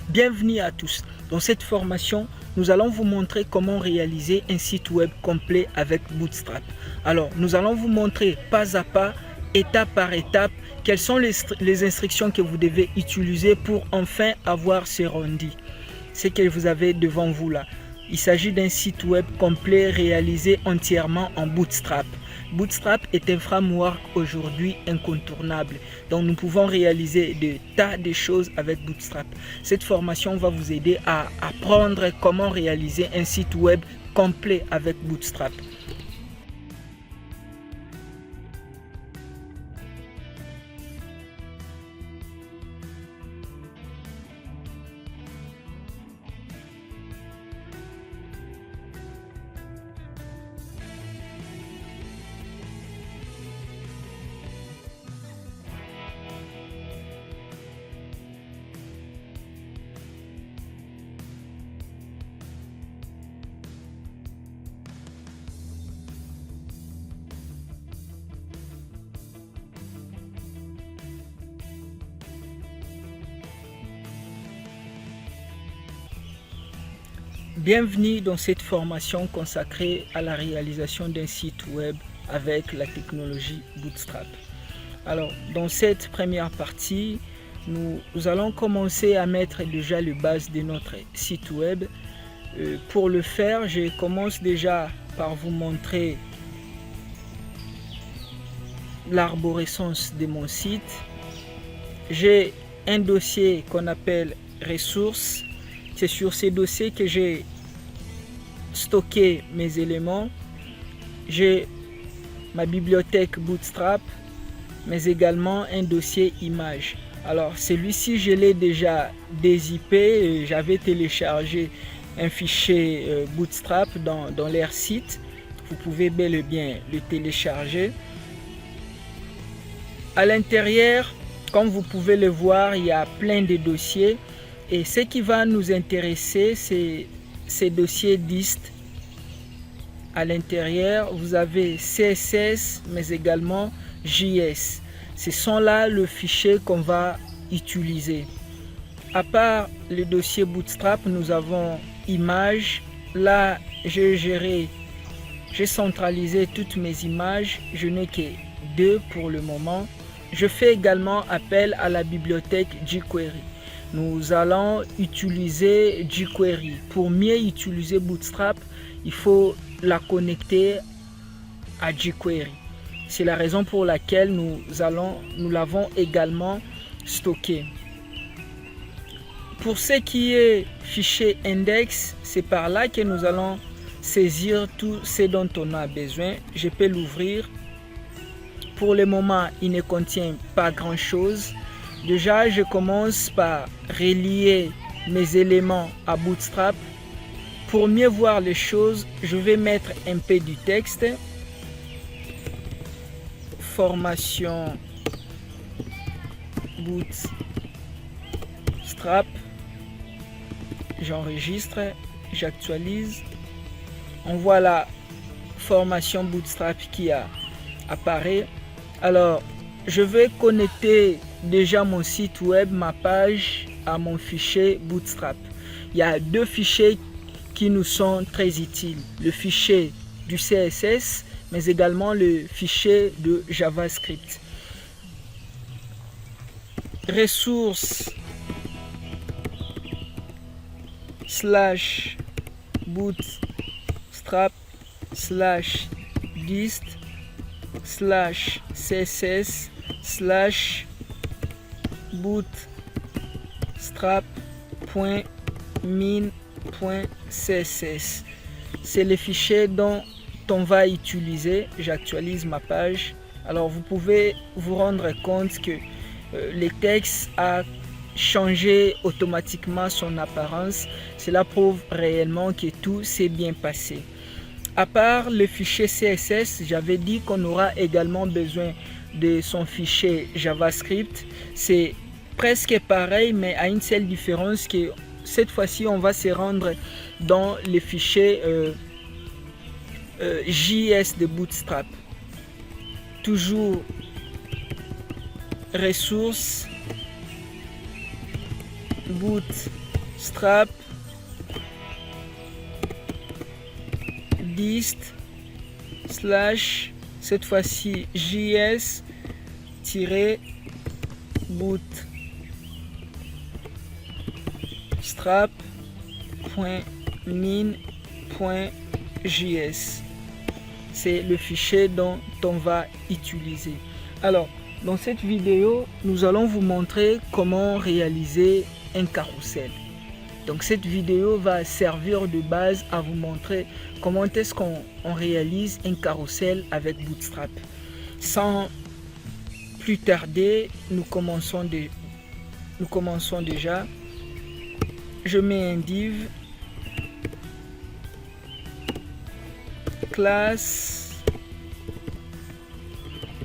Bienvenue à tous. Dans cette formation, nous allons vous montrer comment réaliser un site web complet avec Bootstrap. Alors, nous allons vous montrer pas à pas, étape par étape, quelles sont les instructions que vous devez utiliser pour enfin avoir ce rendu. Ce que vous avez devant vous là. Il s'agit d'un site web complet réalisé entièrement en Bootstrap. Bootstrap est un framework aujourd'hui incontournable. Donc nous pouvons réaliser des tas de choses avec Bootstrap. Cette formation va vous aider à apprendre comment réaliser un site web complet avec Bootstrap. Bienvenue dans cette formation consacrée à la réalisation d'un site web avec la technologie Bootstrap. Alors, dans cette première partie, nous allons commencer à mettre déjà les bases de notre site web. Pour le faire, je commence déjà par vous montrer l'arborescence de mon site. J'ai un dossier qu'on appelle ressources. C'est sur ces dossiers que j'ai stocké mes éléments. J'ai ma bibliothèque Bootstrap, mais également un dossier image. Alors celui-ci, je l'ai déjà dézippé. J'avais téléchargé un fichier Bootstrap dans leur site. Vous pouvez bel et bien le télécharger. À l'intérieur, comme vous pouvez le voir, il y a plein de dossiers. Et ce qui va nous intéresser, c'est ces dossiers dist. À l'intérieur, vous avez CSS, mais également JS. Ce sont là le fichier qu'on va utiliser. À part le dossier Bootstrap, nous avons images. Là, j'ai centralisé toutes mes images. Je n'ai que 2 pour le moment. Je fais également appel à la bibliothèque jQuery. Nous allons utiliser jQuery. Pour mieux utiliser Bootstrap, il faut la connecter à jQuery. C'est la raison pour laquelle nous l'avons également stocké. Pour ce qui est fichier index, c'est par là que nous allons saisir tout ce dont on a besoin. Je peux l'ouvrir. Pour le moment, il ne contient pas grand-chose. Déjà, je commence par relier mes éléments à Bootstrap. Pour mieux voir les choses, je vais mettre un peu du texte. Formation Bootstrap. J'enregistre, j'actualise. On voit la formation Bootstrap qui apparaît. Alors, je vais connecter déjà mon site web, ma page, à mon fichier Bootstrap. Il y a 2 fichiers qui nous sont très utiles. Le fichier du CSS, mais également le fichier de JavaScript. Ressources /bootstrap /dist /css /bootstrap.min.css. C'est le fichier dont on va utiliser. J'actualise ma page. Alors vous pouvez vous rendre compte que le texte a changé automatiquement son apparence. Cela prouve réellement que tout s'est bien passé. À part le fichier CSS, j'avais dit qu'on aura également besoin de son fichier JavaScript. C'est presque pareil, mais à une seule différence que cette fois-ci, on va se rendre dans le fichier JS de Bootstrap. Toujours ressources bootstrap strap dist slash cette fois-ci js boot strap.min.js. C'est le fichier dont on va utiliser. Alors, dans cette vidéo, nous allons vous montrer comment réaliser un carrousel. Donc cette vidéo va servir de base à vous montrer comment est-ce qu'on réalise un carrousel avec Bootstrap. Sans plus tarder, nous commençons déjà. Je mets un div classe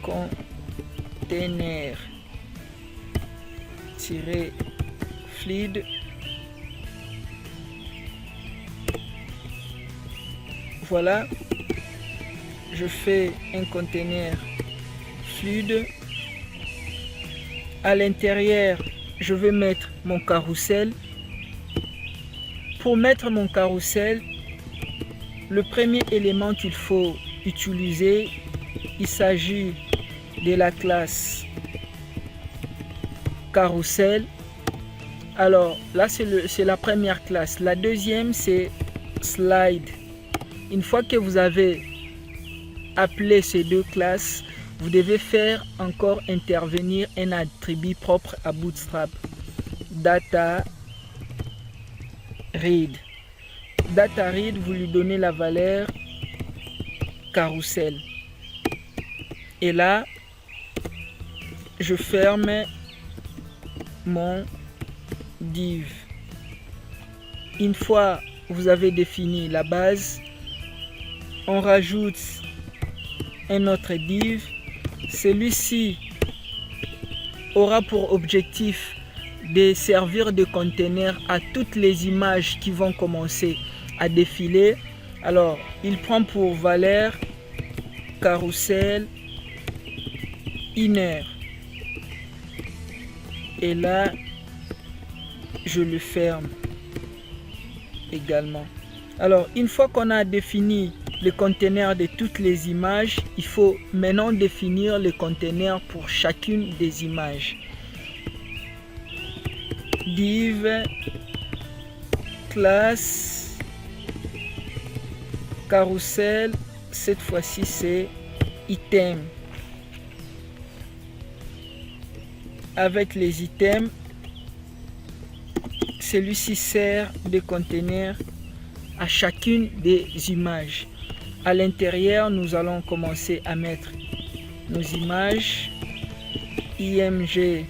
container fluide. Voilà, je fais un container fluide. À l'intérieur, je vais mettre mon carrousel. Pour mettre mon carrousel, le premier élément qu'il faut utiliser, il s'agit de la classe carrousel. Alors là, c'est la première classe. La deuxième, c'est slide. Une fois que vous avez appelé ces deux classes, vous devez faire encore intervenir un attribut propre à Bootstrap. Data read. Data read, vous lui donnez la valeur carrousel. Et là, je ferme mon div. Une fois vous avez défini la base, on rajoute un autre div. Celui-ci aura pour objectif de servir de conteneur à toutes les images qui vont commencer à défiler. Alors, il prend pour valeur carrousel inner. Et là, je le ferme également. Alors, une fois qu'on a défini le conteneur de toutes les images, il faut maintenant définir le conteneur pour chacune des images. Div classe carrousel, cette fois-ci c'est item. Avec les items, celui-ci sert de conteneur à chacune des images. À l'intérieur, nous allons commencer à mettre nos images img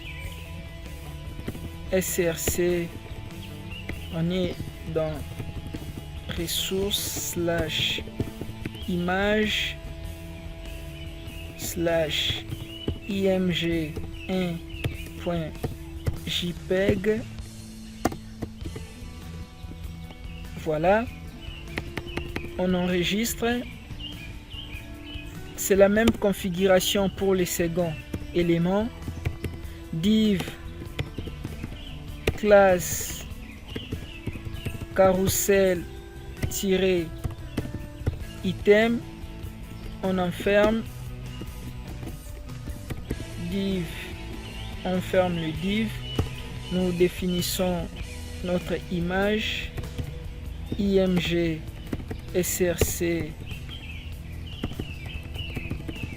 src. On est dans ressources slash image slash img1.jpg. Voilà, on enregistre. C'est la même configuration pour les seconds éléments. Div classe carrousel item, on enferme div, on ferme le div. Nous définissons notre image img src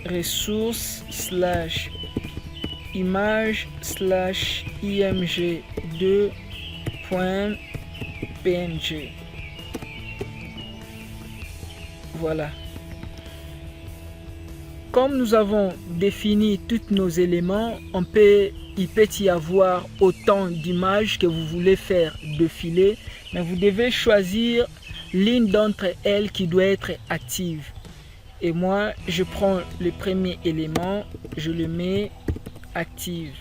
ressources slash image slash img2.png. Voilà. Comme nous avons défini tous nos éléments, il peut y avoir autant d'images que vous voulez faire défiler, mais vous devez choisir l'une d'entre elles qui doit être active. Et moi, je prends le premier élément, je le mets active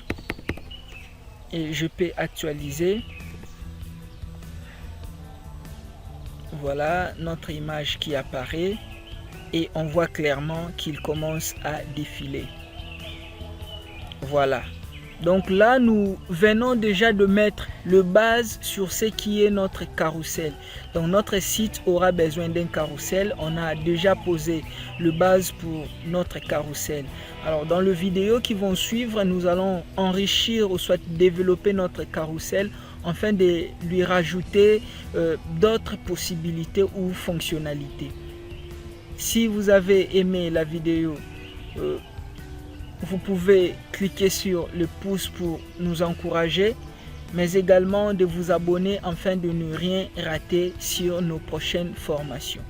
et je peux actualiser. Voilà notre image qui apparaît et on voit clairement qu'il commence à défiler. Voilà. Donc là, nous venons déjà de mettre le base sur ce qui est notre carrousel. Donc notre site aura besoin d'un carrousel. On a déjà posé le base pour notre carrousel. Alors dans les vidéos qui vont suivre, nous allons enrichir ou soit développer notre carrousel afin de lui rajouter d'autres possibilités ou fonctionnalités. Si vous avez aimé la vidéo, vous pouvez cliquer sur le pouce pour nous encourager, mais également de vous abonner afin de ne rien rater sur nos prochaines formations.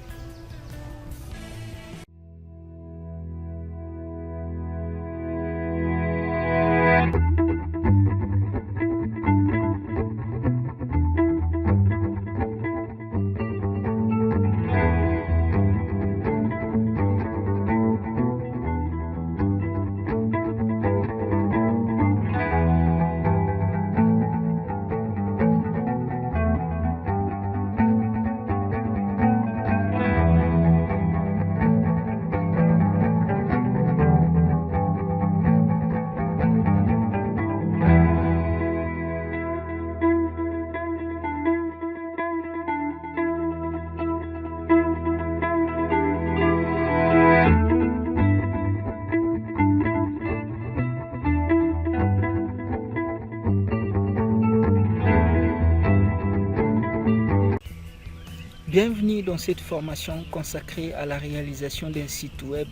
Bienvenue dans cette formation consacrée à la réalisation d'un site web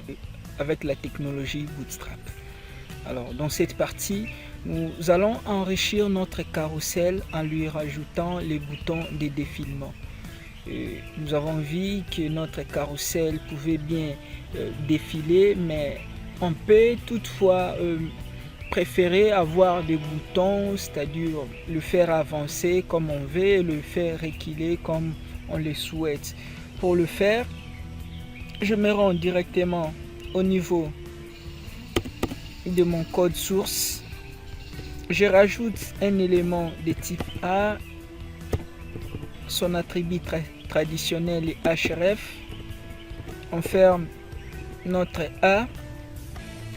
avec la technologie Bootstrap. Alors, dans cette partie, nous allons enrichir notre carrousel en lui rajoutant les boutons de défilement. Nous avons vu que notre carrousel pouvait bien défiler, mais on peut toutefois préférer avoir des boutons, c'est-à-dire le faire avancer comme on veut et le faire reculer comme on le souhaite. Pour le faire, je me rends directement au niveau de mon code source. Je rajoute un élément de type A, son attribut traditionnel est href. On ferme notre A.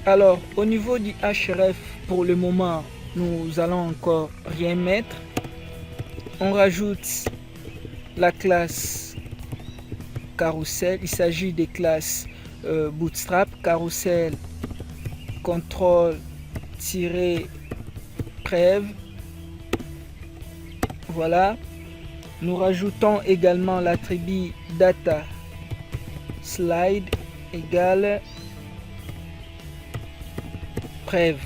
Alors au niveau du href, pour le moment, nous allons encore rien mettre. On rajoute la classe carousel. Il s'agit des classes Bootstrap, carousel, contrôle-prève. Voilà. Nous rajoutons également l'attribut data slide égale prève.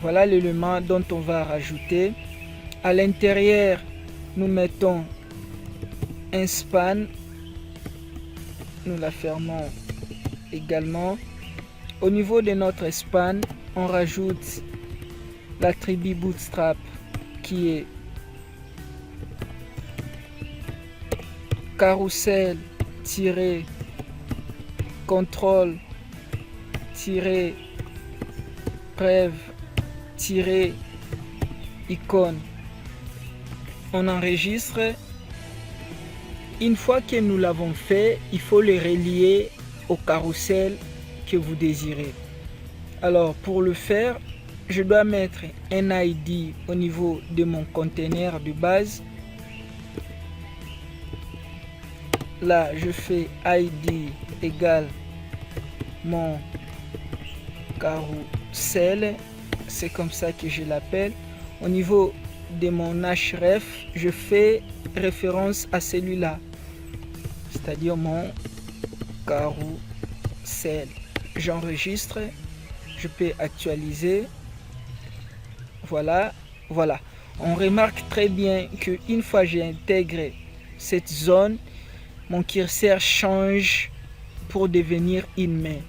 Voilà l'élément dont on va rajouter. À l'intérieur, nous mettons un span, nous la fermons également. Au niveau de notre span, on rajoute l'attribut Bootstrap qui est carousel-contrôle-prève-icône. On enregistre. Une fois que nous l'avons fait, il faut le relier au carrousel que vous désirez. Alors pour le faire, je dois mettre un ID au niveau de mon conteneur de base. Là, je fais ID égale mon carrousel. C'est comme ça que je l'appelle. Au niveau de mon href, je fais référence à celui-là, c'est-à-dire mon carrousel. J'enregistre, je peux actualiser. Voilà. On remarque très bien que une fois j'ai intégré cette zone, mon curseur change pour devenir une main.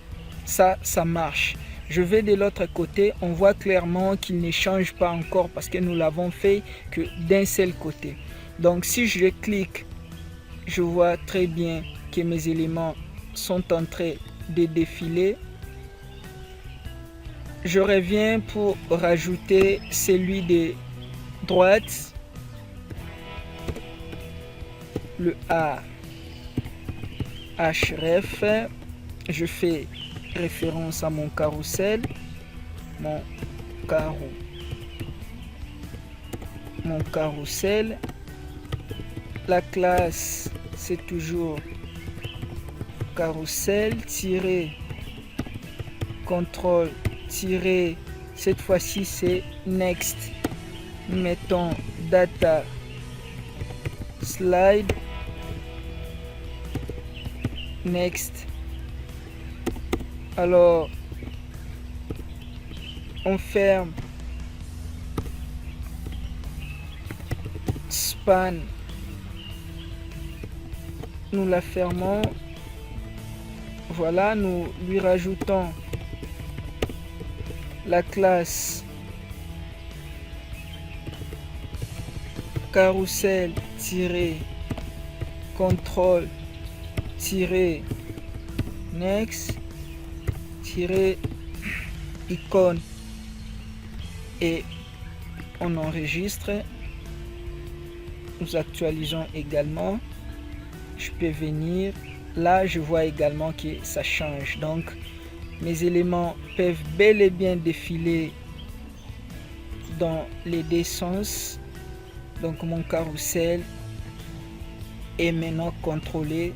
Ça marche. Je vais de l'autre côté, on voit clairement qu'il ne change pas encore parce que nous l'avons fait que d'un seul côté. Donc si je clique, je vois très bien que mes éléments sont en train de défiler. Je reviens pour rajouter celui de droite, le href. Je fais référence à mon carrousel, mon carrousel. La classe, c'est toujours carrousel contrôle cette fois-ci c'est next. Mettons data slide next. Alors on ferme span, nous la fermons. Voilà, nous lui rajoutons la classe carrousel contrôle next icône et on enregistre. Nous actualisons également. Je peux venir là, je vois également que ça change, donc mes éléments peuvent bel et bien défiler dans les deux sens. Donc mon carrousel est maintenant contrôlé.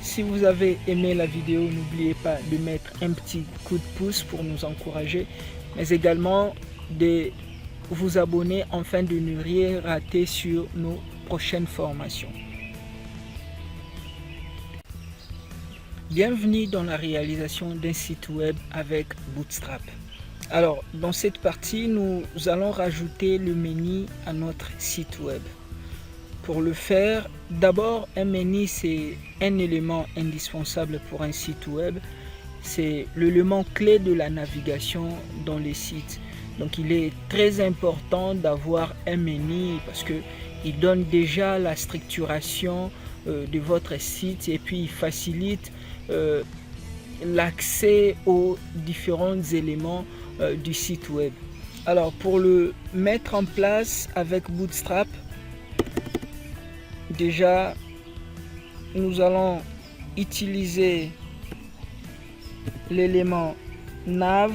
Si vous avez aimé la vidéo, n'oubliez pas de mettre un petit coup de pouce pour nous encourager, mais également de vous abonner afin de ne rien rater sur nos prochaines formations. Bienvenue dans la réalisation d'un site web avec Bootstrap. Alors, dans cette partie, nous allons rajouter le menu à notre site web. Pour le faire, d'abord, un menu, c'est un élément indispensable pour un site web. C'est l'élément clé de la navigation dans les sites. Donc, il est très important d'avoir un menu parce que il donne déjà la structuration de votre site et puis il facilite l'accès aux différents éléments du site web. Alors pour le mettre en place avec Bootstrap, déjà nous allons utiliser l'élément nav.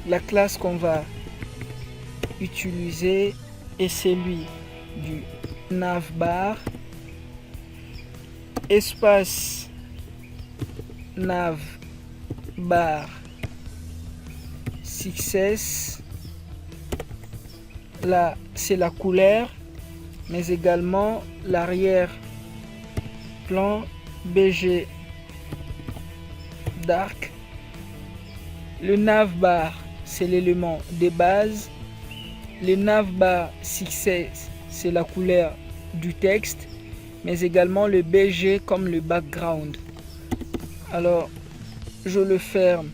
La classe qu'on va utiliser est celui du navbar, espace navbar success. Là c'est la couleur, mais également l'arrière-plan BG dark. Le navbar c'est l'élément de base. Le navbar success c'est la couleur du texte, mais également le BG comme le background. Alors je le ferme.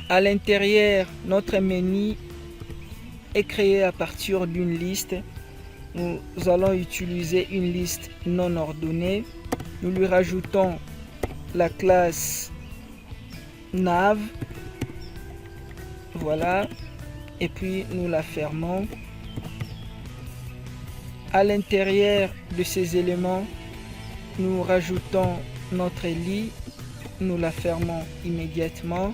À l'intérieur, notre menu est créé à partir d'une liste. Nous allons utiliser une liste non ordonnée. Nous lui rajoutons la classe nav. Voilà. Et puis nous la fermons. À l'intérieur de ces éléments, nous rajoutons notre lit. Nous la fermons immédiatement.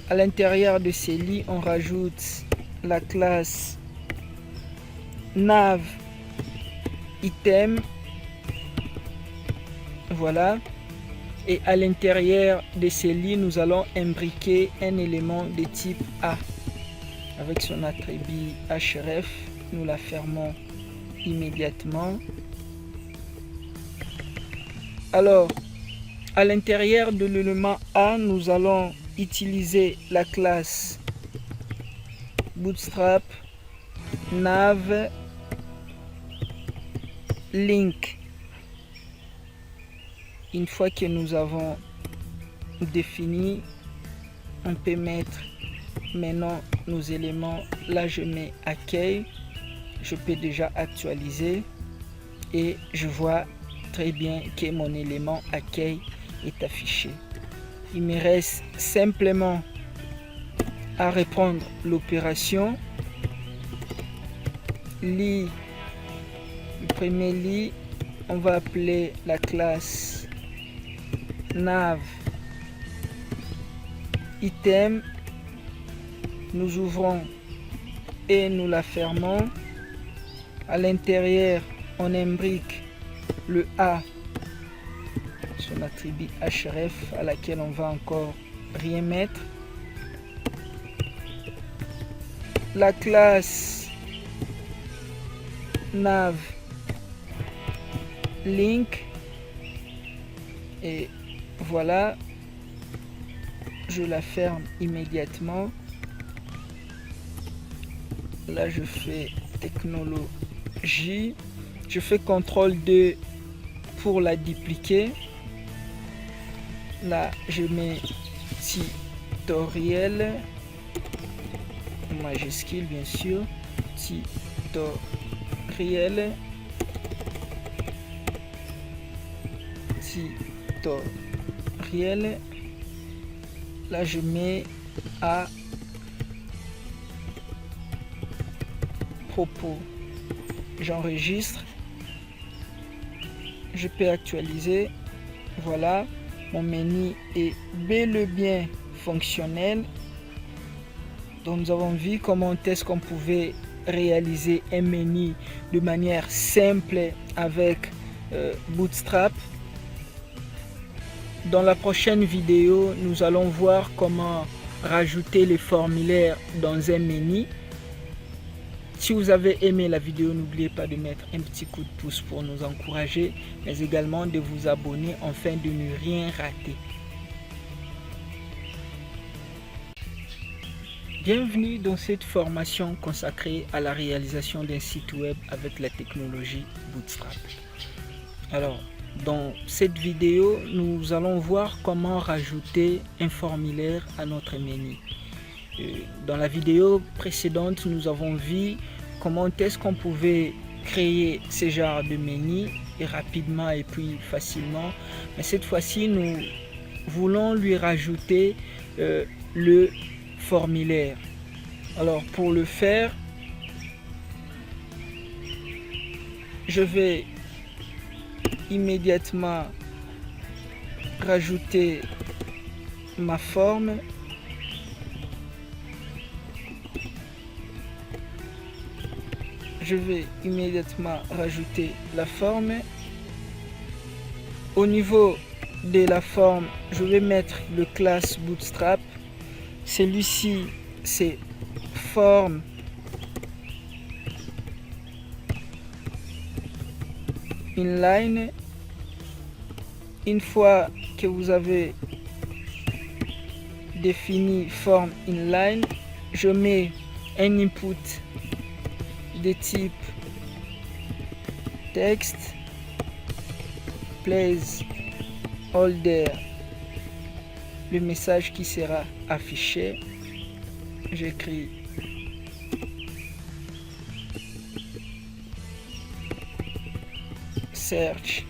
À l'intérieur de ces lits, on rajoute la classe nav item. Voilà. Et à l'intérieur de ces lits, nous allons imbriquer un élément de type A avec son attribut href. Nous la fermons immédiatement. Alors, à l'intérieur de l'élément A, nous allons utiliser la classe bootstrap nav link. Une fois que nous avons défini, on peut mettre maintenant nos éléments. Là je mets accueil, je peux déjà actualiser et je vois très bien que mon élément accueil est affiché. Il me reste simplement à reprendre l'opération. Lit, le premier lit, on va appeler la classe nav, item, nous ouvrons et nous la fermons. À l'intérieur, on imbrique le A, son attribut href à laquelle on va encore rien mettre. La classe nav link, et voilà, je la ferme immédiatement. Là je fais technologie, je fais CTRL 2 pour la dupliquer. Là je mets tutoriel majuscule bien sûr, tutoriel, là je mets à propos, j'enregistre, je peux actualiser. Voilà, mon menu est bel et bien fonctionnel. Donc nous avons vu comment est-ce qu'on pouvait réaliser un menu de manière simple avec Bootstrap. Dans la prochaine vidéo, nous allons voir comment rajouter les formulaires dans un menu. Si vous avez aimé la vidéo, n'oubliez pas de mettre un petit coup de pouce pour nous encourager, mais également de vous abonner afin de ne rien rater. Bienvenue dans cette formation consacrée à la réalisation d'un site web avec la technologie Bootstrap. Alors, dans cette vidéo, nous allons voir comment rajouter un formulaire à notre menu. Dans la vidéo précédente, nous avons vu comment est-ce qu'on pouvait créer ce genre de menu et rapidement et puis facilement. Mais cette fois-ci, nous voulons lui rajouter le formulaire. Alors pour le faire, je vais immédiatement rajouter ma forme. Je vais immédiatement rajouter la forme. Au niveau de la forme, je vais mettre le classe Bootstrap. Celui-ci, c'est forme inline. Une fois que vous avez défini forme inline, je mets un input de type texte, placeholder, le message qui sera affiché. J'écris search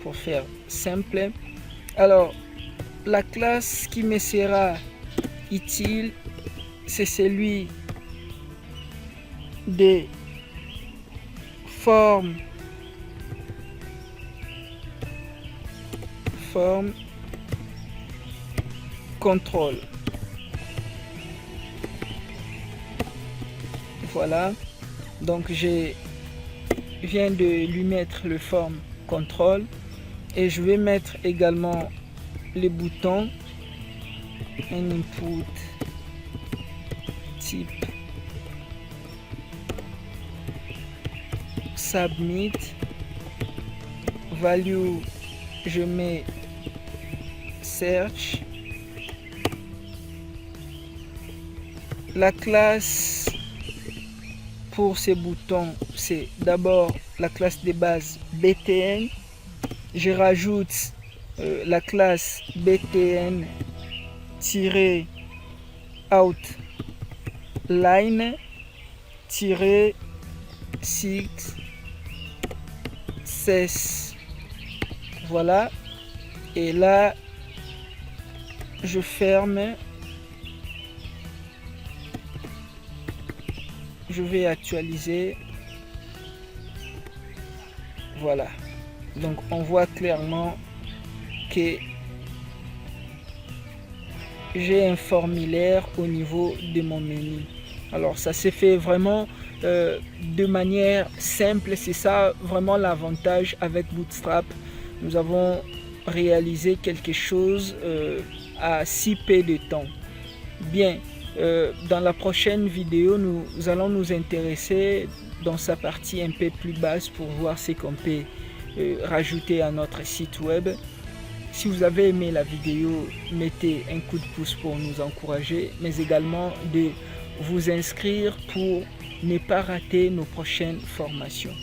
pour faire simple. Alors la classe qui me sera utile, c'est celui des forme contrôle. Voilà, donc je viens de lui mettre le forme contrôle et je vais mettre également les boutons, un input type submit, value, je mets search. La classe pour ces boutons, c'est d'abord la classe de base btn. Je rajoute la classe btn-outline -6. Voilà, et là je ferme. Je vais actualiser. Voilà, donc on voit clairement que j'ai un formulaire au niveau de mon menu. Alors ça s'est fait vraiment de manière simple. C'est ça vraiment l'avantage avec Bootstrap. Nous avons réalisé quelque chose à si peu de temps. Bien, dans la prochaine vidéo, nous allons nous intéresser dans sa partie un peu plus basse pour voir ce qu'on peut rajouter à notre site web. Si vous avez aimé la vidéo, mettez un coup de pouce pour nous encourager, mais également de vous inscrire pour ne pas rater nos prochaines formations.